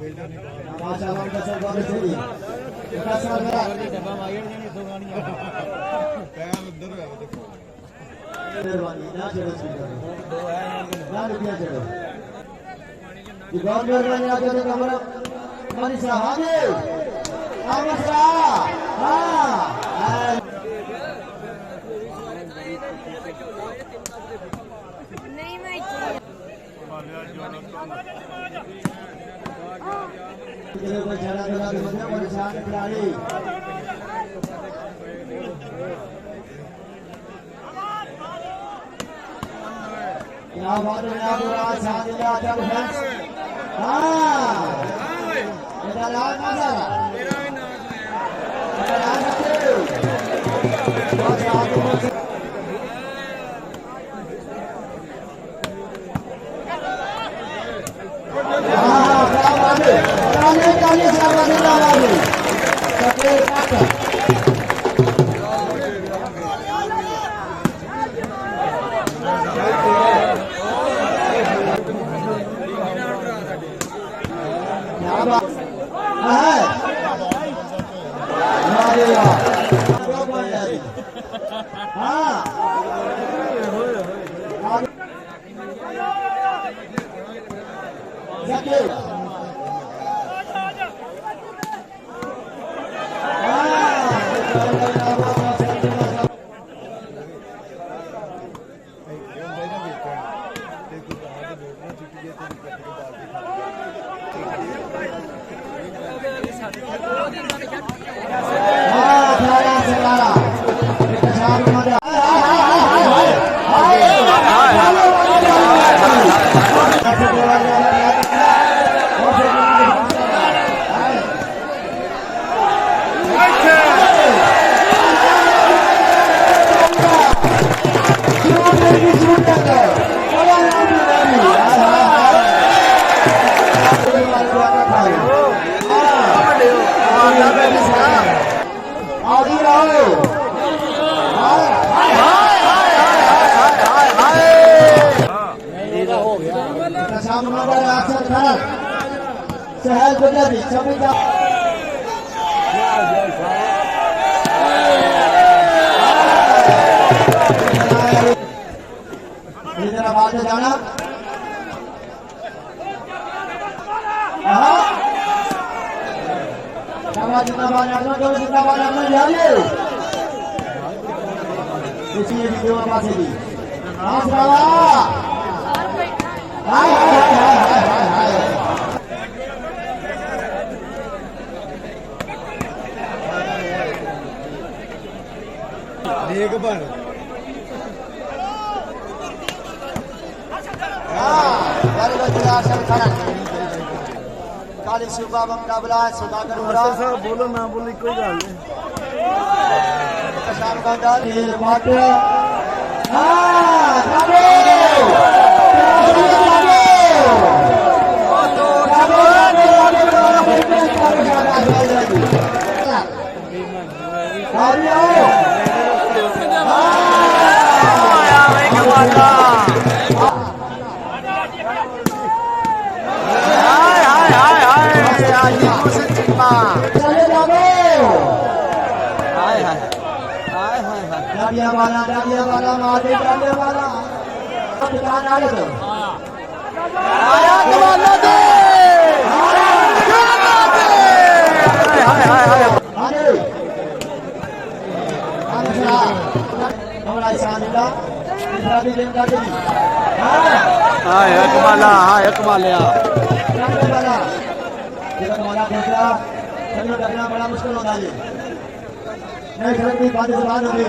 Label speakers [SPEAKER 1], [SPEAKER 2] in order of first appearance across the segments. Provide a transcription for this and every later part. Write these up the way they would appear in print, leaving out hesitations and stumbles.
[SPEAKER 1] माशाल्लाह का सब बात सही का साल मेरा
[SPEAKER 2] डब्बा मायर नहीं दो गाड़ियां पैर अंदर है देखो
[SPEAKER 1] मेहरबानी ना छोड़ो
[SPEAKER 2] दो है
[SPEAKER 1] ना रुपया छोड़ो ये बहुत मेहरबानी आके तो कमरा मनीषा हाजी आमसरा हां
[SPEAKER 3] नहीं मैं
[SPEAKER 1] तेरे को चला चला के मुझे परेशान खिलाड़ी क्या बात है ना पूरा साथ दिया जब फ्रेंड्स हां इधर आ मजा मेरा भी नाम है इधर आ सकते हो हां क्या बात है काले काले शाबाश वाली सफेद काका सहल गुजराती छवि का इधर बात जाना जिंदाबाद इसी वीडियो पास की
[SPEAKER 2] देख पर
[SPEAKER 1] काली सुबह मुकाबला है सुधाकर
[SPEAKER 2] साहब बोलो ना बोली कोई गल नहीं
[SPEAKER 1] शाम का दाल ये बात डालिया वाला मारे डालिया वाला दुकान आ गए आया कमाल दे हाय हाय हाय अरे अच्छा हमारा शानदार इब्राहिम दिन का दिन
[SPEAKER 2] हाय कमाला हाय कमालिया
[SPEAKER 1] वाला ये कमाला दूसरा चलो करना बड़ा मुश्किल होगा ये नहीं खरती बात जबान होगी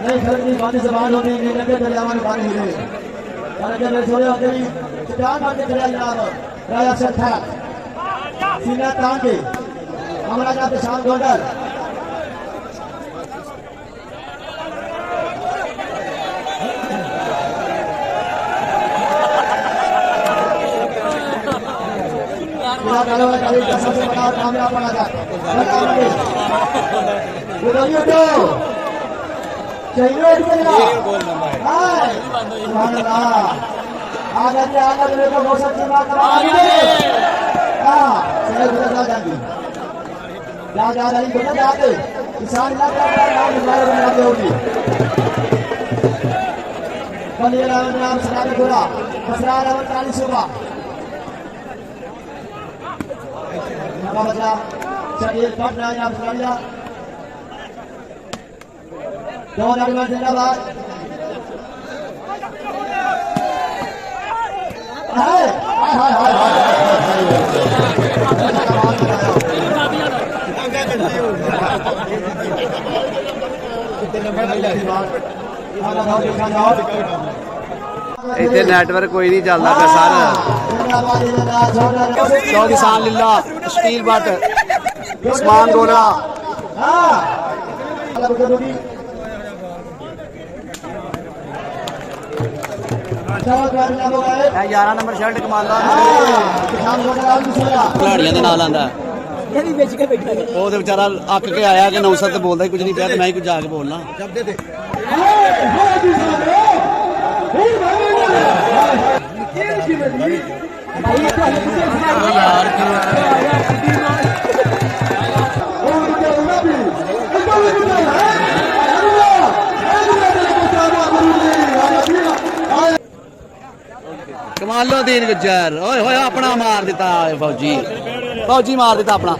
[SPEAKER 1] नहीं खरती बात जबान होगी नहीं लगे दरियावा में पानी मिले और अगर मैं छोड़े होते ही चट्टान मारते खड़ा जनाब राजा सर था सीना तान के हमारा का पेशान गोल्डर कल का सबसे बड़ा कामयाब बना था उधर तो चाहिए आगे आगे मेरे को बहुत अच्छी बात हाँ चले उधर जा जाएंगे जा रही बेटा जाके किसान ना नाम निकाले बनाते होगी बंदे नाम सदा के गोरा मसला नाम 40 होगा नवा बचा चलिए पटना नाम सुना लिया दो नंबर जिंदाबाद हाय हाय हाय
[SPEAKER 4] ਇੱਥੇ ਨੈਟਵਰਕ ਕੋਈ ਨਹੀਂ ਚੱਲਦਾ ਪਿਆ ਸਰ ਸ਼ੌ ਕਿਸਾਨ ਲੀਲਾ ਸਟੀਲ ਬੱਟ ਉਸਮਾਨ ਗੋਲਾ ਇਹ 11 ਨੰਬਰ ਸ਼ਰਟ ਕਮਾਲ ਦਾ ਖਿਡਾਰੀਆਂ ਦੇ ਨਾਲ ਆਂਦਾ ਉਹ ਤੇ ਵਿਚਾਰਾ ਅੱਕ ਕੇ ਆਇਆ ਕਿ ਨੌਸਰ ਤੇ ਬੋਲਦਾ ਹੀ ਕੁਝ ਨਹੀਂ ਪਿਆ ਤੇ ਮੈਂ ਹੀ ਕੁਝ ਜਾ ਕੇ ਬੋਲਣਾ ਕਮਾਲੋ ਦੀਨ ਗੁੱਜਰ ਓਏ ਹੋਏ ਆਪਣਾ ਮਾਰ ਦਿੱਤਾ ਫੌਜੀ ਮਾਰ ਦਿੱਤਾ ਆਪਣਾ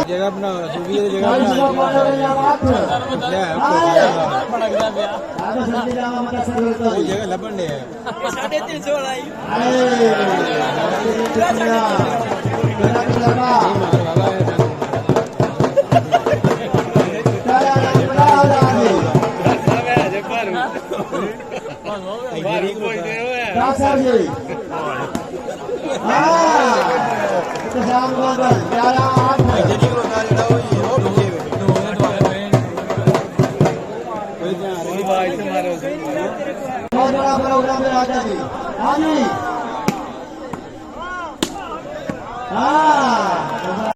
[SPEAKER 2] जगह बना सूबी की जगह जगह लबन है
[SPEAKER 3] 350 वाला
[SPEAKER 1] बहुत बड़ा प्रोग्राम है राजा जी हाँ जी हाँ